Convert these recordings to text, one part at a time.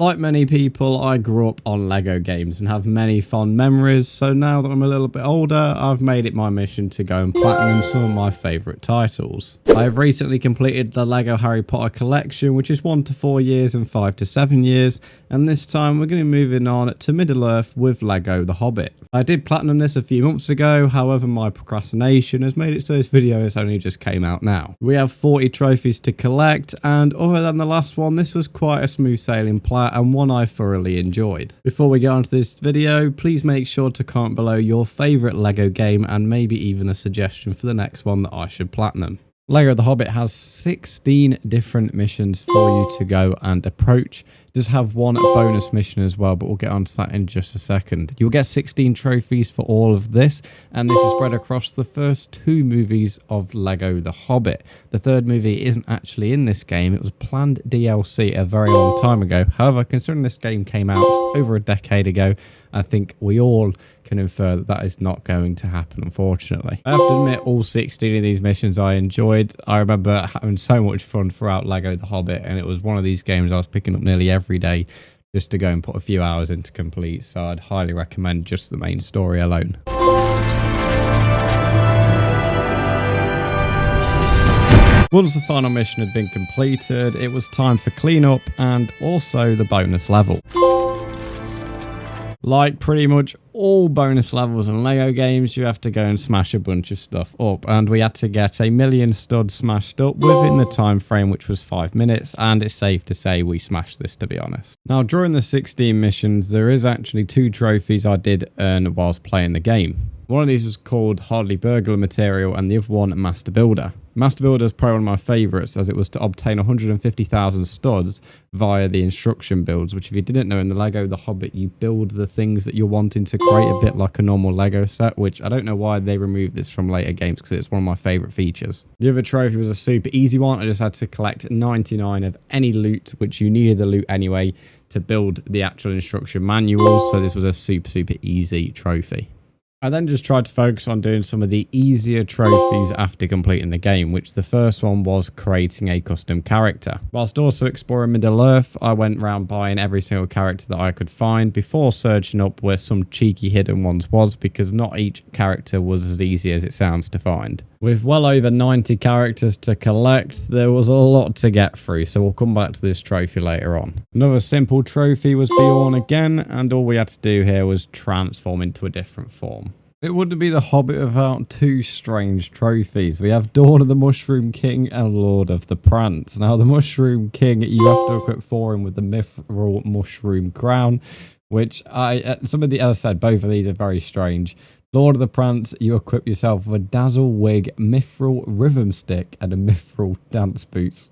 Like many people, I grew up on Lego games and have many fond memories, so now that I'm a little bit older, I've made it my mission to go and platinum some of my favourite titles. I have recently completed the Lego Harry Potter collection, which is 1 to 4 years and 5 to 7 years, and this time we're going to be moving on to Middle-earth with Lego The Hobbit. I did platinum this a few months ago, however my procrastination has made it so this video has only just came out now. We have 40 trophies to collect, and other than the last one, this was quite a smooth sailing plat and one I thoroughly enjoyed. Before we get on to this video, please make sure to comment below your favourite Lego game and maybe even a suggestion for the next one that I should platinum. Lego The Hobbit has 16 different missions for you to go and approach. It does have one bonus mission as well, but we'll get onto that in just a second. You'll get 16 trophies for all of this, and this is spread across the first 2 movies of Lego The Hobbit. The third movie isn't actually in this game. It was planned DLC a very long time ago. However, considering this game came out over a decade ago, I think we all can infer that that is not going to happen, unfortunately. I have to admit, all 16 of these missions I enjoyed. I remember having so much fun throughout Lego The Hobbit, and it was one of these games I was picking up nearly every day just to go and put a few hours into complete, so I'd highly recommend just the main story alone. Once the final mission had been completed, it was time for cleanup and also the bonus level. Like pretty much all bonus levels in Lego games, you have to go and smash a bunch of stuff up, and we had to get 1 million studs smashed up within the time frame, which was 5 minutes, and it's safe to say we smashed this, to be honest. Now, during the 16 missions, there is actually 2 trophies I did earn whilst playing the game. One of these was called Hardly Burglar Material, and the other one Master Builder. Master Builder is probably one of my favourites, as it was to obtain 150,000 studs via the instruction builds, which if you didn't know, in the Lego The Hobbit, you build the things that you're wanting to create a bit like a normal Lego set, which I don't know why they removed this from later games, because it's one of my favourite features. The other trophy was a super easy one. I just had to collect 99 of any loot, which you needed the loot anyway, to build the actual instruction manual, so this was a super easy trophy. I then just tried to focus on doing some of the easier trophies after completing the game, which the first one was creating a custom character. Whilst also exploring Middle-earth, I went around buying every single character that I could find before searching up where some cheeky hidden ones was, because not each character was as easy as it sounds to find. With well over 90 characters to collect, there was a lot to get through, so we'll come back to this trophy later on. Another simple trophy was Bjorn again, and all we had to do here was transform into a different form. It wouldn't be The Hobbit without 2 strange trophies. We have Dawn of the Mushroom King and Lord of the Prance. Now, the Mushroom King, you have to equip for him with the Mithril Mushroom Crown, which as I said, both of these are very strange. Lord of the Prance, you equip yourself with a Dazzle Wig, Mithril Rhythm Stick, and a Mithril Dance Boots.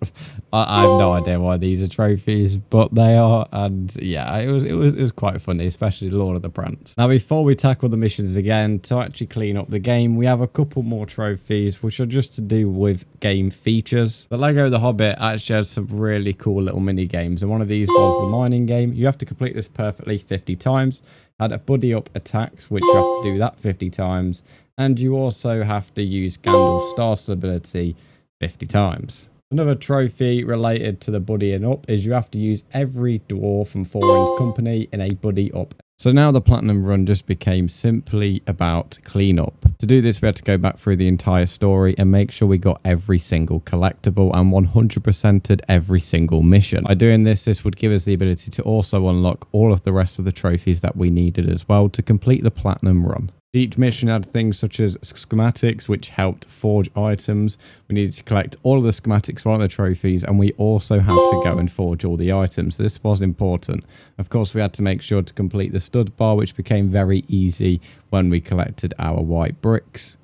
I have no idea why these are trophies, but they are, and yeah, it was quite funny, especially Lord of the Prance. Now, before we tackle the missions again, to actually clean up the game, we have a couple more trophies, which are just to do with game features. The Lego The Hobbit actually had some really cool little mini games, and one of these was the mining game. You have to complete this perfectly 50 times. Had a buddy up attacks, which you have to do that 50 times, and you also have to use Gandalf's star stability 50 times. Another trophy related to the buddying up is you have to use every dwarf from Thorin's company in a buddy up. So now the platinum run just became simply about cleanup. To do this, we had to go back through the entire story and make sure we got every single collectible and 100%ed every single mission. By doing this, this would give us the ability to also unlock all of the rest of the trophies that we needed as well to complete the platinum run. Each mission had things such as schematics, which helped forge items. We needed to collect all of the schematics for all the trophies, and we also had to go and forge all the items. This was important. Of course, we had to make sure to complete the stud bar, which became very easy when we collected our white bricks,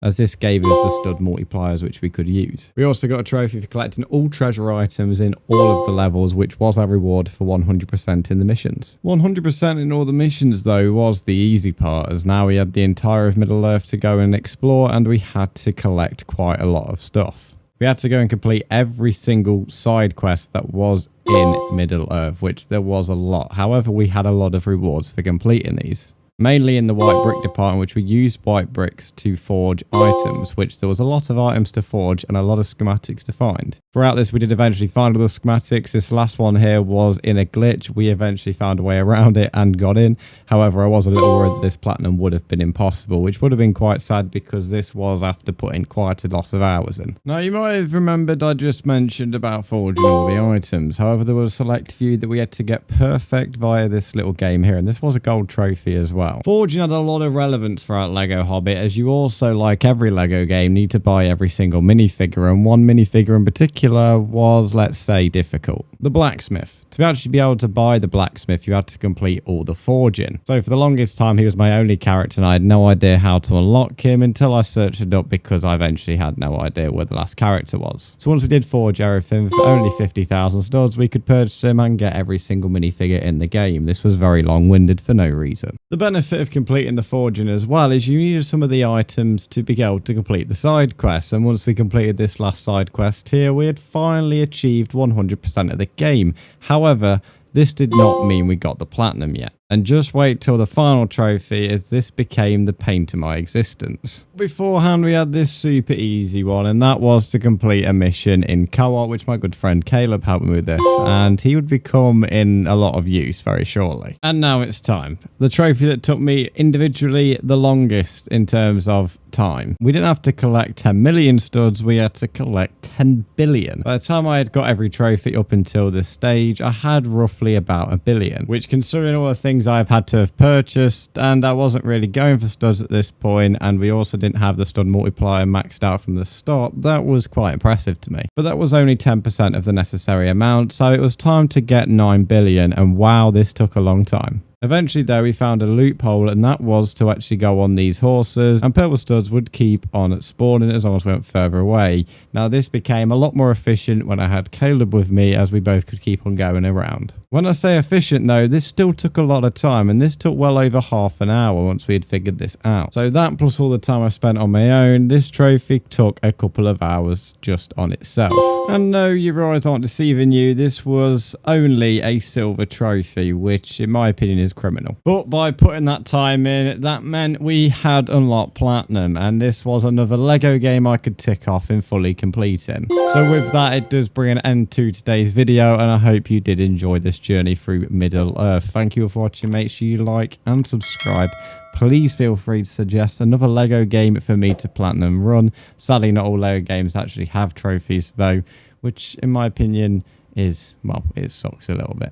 as this gave us the stud multipliers which we could use. We also got a trophy for collecting all treasure items in all of the levels, which was our reward for 100% in the missions. 100% in all the missions, though, was the easy part, as now we had the entire of Middle-earth to go and explore, and we had to collect quite a lot of stuff. We had to go and complete every single side quest that was in Middle-earth, which there was a lot. However, we had a lot of rewards for completing these. Mainly in the white brick department, which we used white bricks to forge items, which there was a lot of items to forge and a lot of schematics to find. Throughout this, we did eventually find all the schematics. This last one here was in a glitch. We eventually found a way around it and got in. However, I was a little worried that this platinum would have been impossible, which would have been quite sad because this was after putting quite a lot of hours in. Now, you might have remembered I just mentioned about forging all the items. However, there was a select few that we had to get perfect via this little game here, and this was a gold trophy as well. Forging had a lot of relevance throughout Lego Hobbit, as you also, like every Lego game, need to buy every single minifigure, and one minifigure in particular was, let's say, difficult. The blacksmith. To actually be able to buy the blacksmith, you had to complete all the forging. So for the longest time, he was my only character, and I had no idea how to unlock him until I searched it up, because I eventually had no idea where the last character was. So once we did forge everything for only 50,000 studs, we could purchase him and get every single minifigure in the game. This was very long-winded for no reason. The benefit of completing the forging as well is you needed some of the items to be able to complete the side quests, and once we completed this last side quest here, we had finally achieved 100% of the game. However, this did not mean we got the platinum yet. And just wait till the final trophy, as this became the pain to my existence. Beforehand, we had this super easy one, and that was to complete a mission in co-op, which my good friend Caleb helped me with this, and he would become in a lot of use very shortly. And now it's time. The trophy that took me individually the longest in terms of time. We didn't have to collect 10 million studs, we had to collect 10 billion. By the time I had got every trophy up until this stage, I had roughly about a billion, which, considering all the things I've had to have purchased, and I wasn't really going for studs at this point, and we also didn't have the stud multiplier maxed out from the start, that was quite impressive to me. But that was only 10% of the necessary amount, so it was time to get 9 billion, and wow, this took a long time. Eventually, though, we found a loophole, and that was to actually go on these horses, and purple studs would keep on spawning as long as we went further away. Now, this became a lot more efficient when I had Caleb with me, as we both could keep on going around. When I say efficient, though, this still took a lot of time, and this took well over half an hour once we had figured this out. So that, plus all the time I spent on my own, this trophy took a couple of hours just on itself. And no, your eyes aren't deceiving you, this was only a silver trophy, which in my opinion is criminal. But by putting that time in, that meant we had unlocked platinum, and this was another Lego game I could tick off in fully completing. So with that, it does bring an end to today's video, and I hope you did enjoy this journey through Middle Earth. Thank you for watching. Make sure you like and subscribe. Please feel free to suggest another Lego game for me to platinum run. Sadly, not all Lego games actually have trophies though, which in my opinion is, well, it sucks a little bit.